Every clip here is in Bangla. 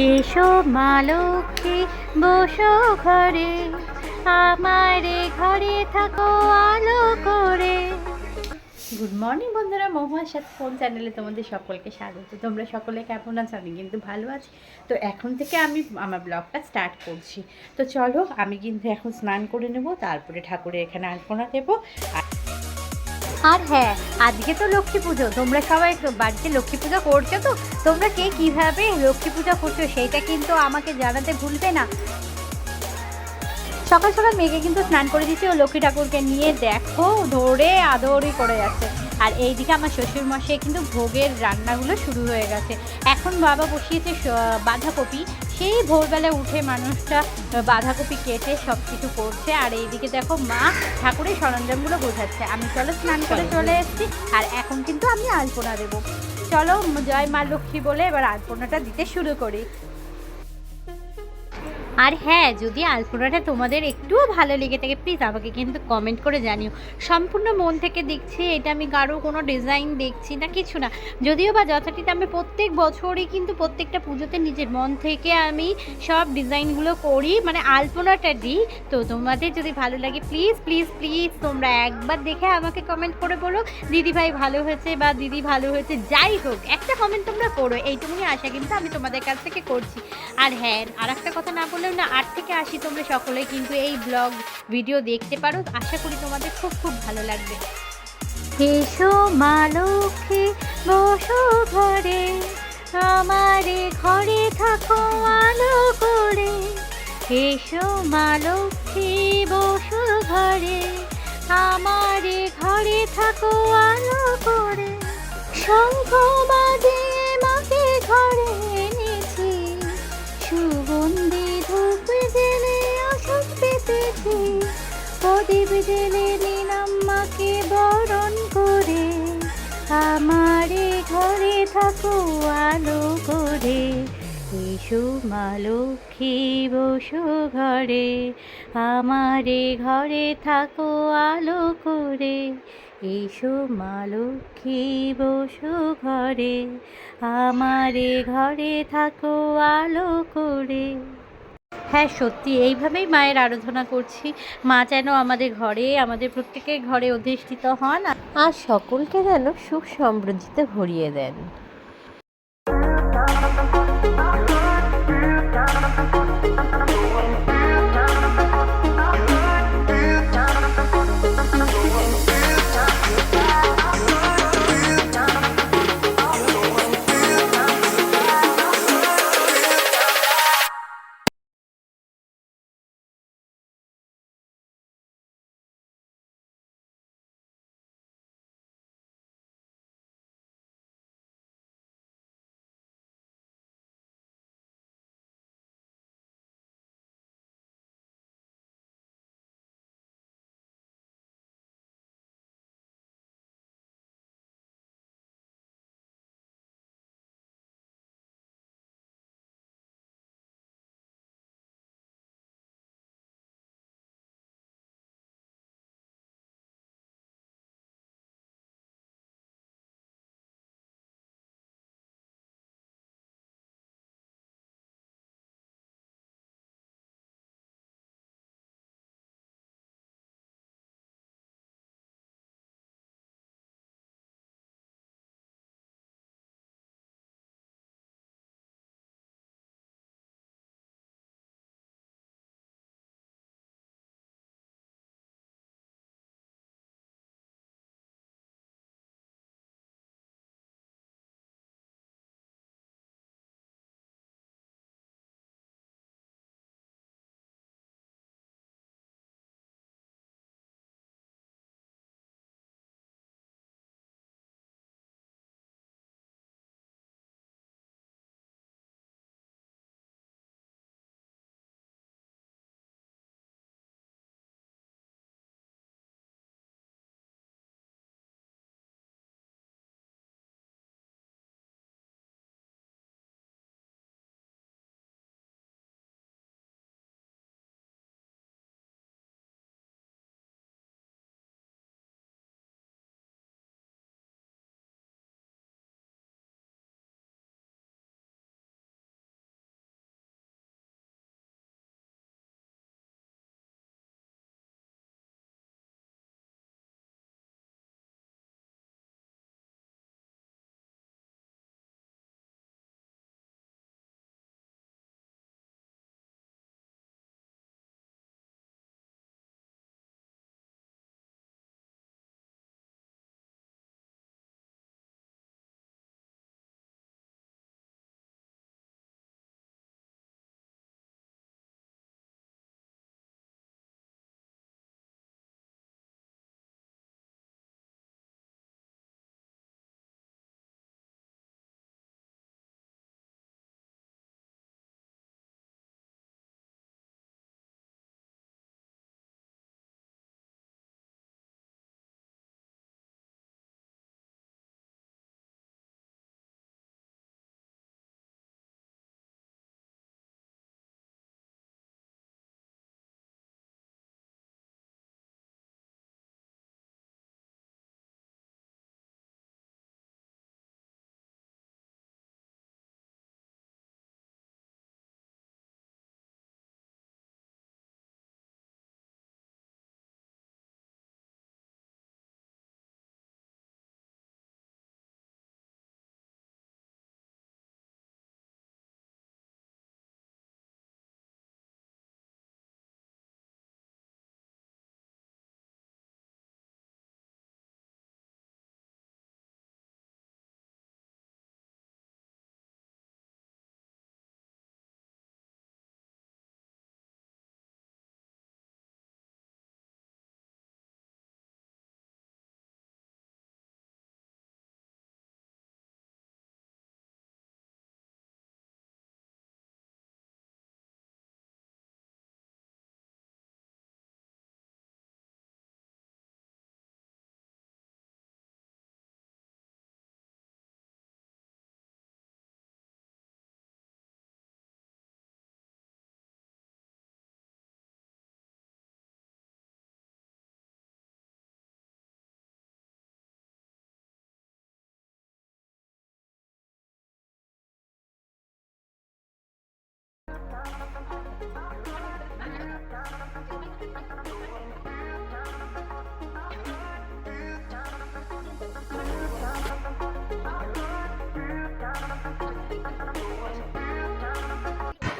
এসো মা লক্ষ্মী বসো ঘরে, আমারে ঘরে থাকো আলো করে। গুড মর্নিং বন্ধুরা, মহুয়ার সাথে ফোন চ্যানেলে তোমাদের সকলকে স্বাগত। তোমরা সকলে কেমন আছো? আমি কিন্তু ভালো আছি। তো এখন থেকে আমি আমার ব্লগটা স্টার্ট করছি। তো চলো, আমি কিন্তু এখন স্নান করে নেব, তারপরে ঠাকুরের এখানে আলপনা দেবো। আর হ্যাঁ, আজকে তো লক্ষ্মী পুজো। তোমরা সবাই বাড়িতে লক্ষ্মী পুজো করছো তো? তোমরা কে কীভাবে লক্ষ্মী পুজো করছো সেইটা কিন্তু আমাকে জানাতে ভুলবে না। সকাল সকাল মেয়েকে কিন্তু স্নান করে দিচ্ছি, ও লক্ষ্মী ঠাকুরকে নিয়ে দেখো ধরে আদরই করে যাচ্ছে। আর এইদিকে আমার শ্বশুরমশাই কিন্তু ভোগের রান্নাগুলো শুরু হয়ে গেছে। এখন বাবা বসিয়েছে বাঁধাকপি। সেই ভোরবেলা উঠে মানুষটা বাঁধাকপি কেটে সব কিছু করছে। আর এইদিকে দেখো মা ঠাকুরের সরঞ্জামগুলো বোঝাচ্ছে। আমি চলো স্নান করে চলে এসেছি, আর এখন কিন্তু আমি আলপনা দেবো। চলো, জয় মা লক্ষ্মী বলে এবার আলপনাটা দিতে শুরু করি। আর হ্যাঁ, যদি আলপনাটা তোমাদের একটুও ভালো লেগে থাকে প্লিজ আমাকে কিন্তু কমেন্ট করে জানিও। সম্পূর্ণ মন থেকে দেখছি, এটা আমি কারো কোনো ডিজাইন দেখছি না, কিছু না। যদিও বা যথারীতি আমি প্রত্যেক বছরই কিন্তু প্রত্যেকটা পুজোতে নিজের মন থেকে আমি সব ডিজাইনগুলো করি, মানে আলপনাটা দিই। তো তোমাদের যদি ভালো লাগে প্লিজ প্লিজ প্লিজ তোমরা একবার দেখে আমাকে কমেন্ট করে বলো দিদি ভাই ভালো হয়েছে বা দিদি ভালো হয়েছে, যাই হোক একটা কমেন্ট তোমরা করো, এইটুকুনি আশা কিন্তু আমি তোমাদের কাছ থেকে করছি। আর হ্যাঁ, আর একটা কথা না বললেও না, 8 থেকে 80 তোমরা সকলে কিন্তু এই ব্লগ ভিডিও দেখতে পারো। আশা করি তোমাদের খুব খুব ভালো লাগবে। এসো মা লক্ষ্মী বসো ঘরে, আমারে ঘরে থাকো আলো করে। এসো মা লক্ষ্মী বসো ঘরে, আমারে ঘরে থাকো আলো করে। শঙ্খ বাজিয়ে মাকে ঘরে এনেছি, সুগন্ধি ধূপ জেলে আসন পেতেছি, প্রদীপ জেলে নিলাম মাকে বরণ করে। আমারে ঘরে থাকো আলো করে। এসো মা লক্ষ্মী বসো ঘরে, আমারে ঘরে থাকো আলো করে। এসো মা লক্ষ্মী বসো ঘরে, আমারে ঘরে থাকো আলো করে। হ্যাঁ সত্যি, এইভাবেই মায়ের আরাধনা করছি। মা যেন আমাদের ঘরে, আমাদের প্রত্যেকের ঘরে অধিষ্ঠিত হন আর সকলকে যেন সুখ সমৃদ্ধিতে ভরিয়ে দেন।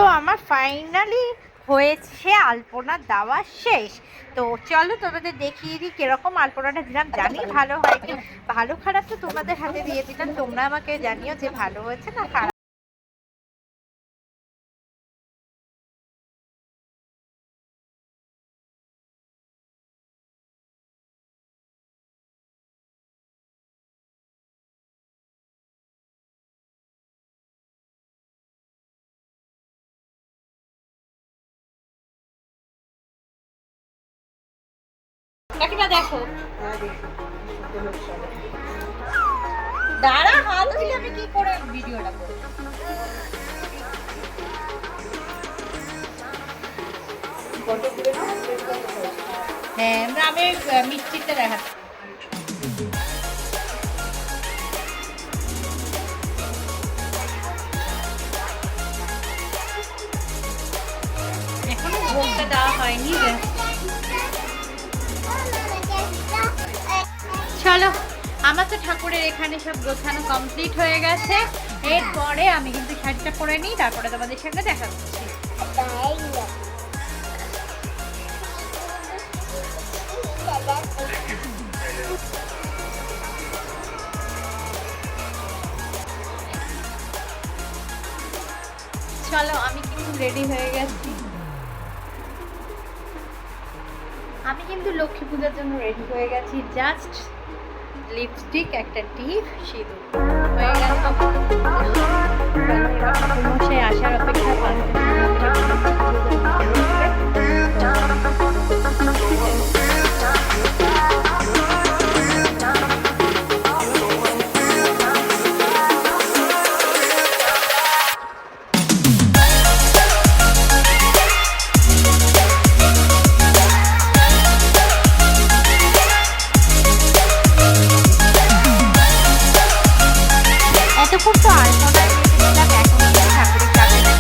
তো আমার ফাইনালি হয়েছে আলপনা দেওয়া শেষ। তো চলো তোমাদের দেখিয়ে দিই কিরকম আলপনাটা দিলাম। জানি ভালো হয় কি, ভালো খারাপ তো তোমাদের হাতে দিয়ে দিলাম, তোমরা আমাকে জানিও যে ভালো হয়েছে না খারাপ। কাকিমা দেখো, দাঁড়া, হাত দিলে আমি কি করে ভিডিওটা করব? হ্যাঁ, আমি মিষ্টিটা দেখাচ্ছি। এখনো ভোগটা দেওয়া হয়নি। চলো, আমার তো ঠাকুরের এখানে সব গোছানো কমপ্লিট হয়ে গেছে। এরপরে আমি কিন্তু শাড়িটা পরে নিই, তারপরে তোমাদের সঙ্গে দেখা করছি। চলো, আমি কিন্তু রেডি হয়ে গেছি। আমি কিন্তু লক্ষ্মী পূজার জন্য রেডি হয়ে গেছি। জাস্ট লিপস্টিক, একটা টিপ, সিঁদুর হয়ে গেল। ঠাকুরমশাই আসার অপেক্ষা। এতক্ষণ তো আলপনায় দিলাম, এখন ঠাকুরের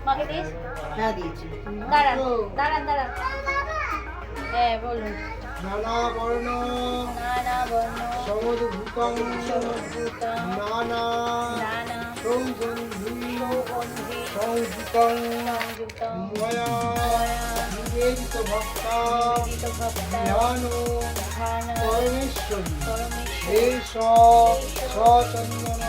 মাকে দিস? হ্যাঁ দিয়েছি। দাঁড়ান দাঁড়ান দাঁড়ান। হ্যাঁ বলুন। নানা বর্ণ নানা বর্ণ সমদ্ভূতং সমদ্ভূতং নানা নানা সৌগন্ধি সৌগন্ধি সংযুতং সংযুক্তং ময়া নিবেদিত ভক্তা নিবেদিত ভক্তা ধ্যান ধ্যান পরমেশ্বরী পরমেশ্বর এষ সচন্দন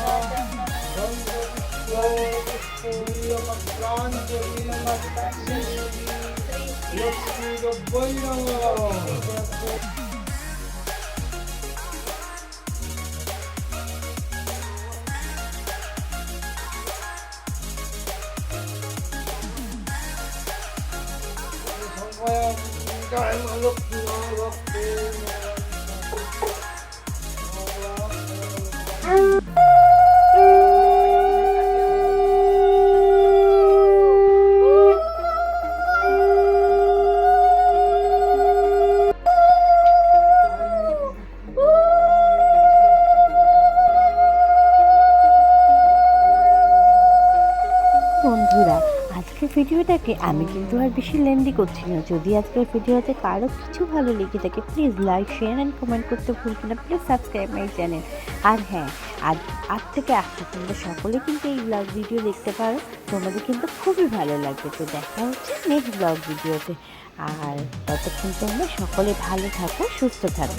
লক্ষ্মী বন্ধুরা, আজকের ভিডিওটাকে আমি কিন্তু আর বেশি লেন্দি করছি না। যদি আজকের ভিডিওতে কারো কিছু ভালো লেগে থাকে, please like share and comment করতে ভুলবেন না। Please subscribe my channel. আর হ্যাঁ, আজ থেকে আসছে তোমরা সকলে কিন্তু এই ব্লগ ভিডিও দেখতে পারো, তোমাদের কিন্তু খুবই ভালো লাগবে। তো দেখা হচ্ছে নেক্সট ব্লগ ভিডিওতে। আর ততক্ষণ তোমরা সকলে ভালো থাকো, সুস্থ থাকো।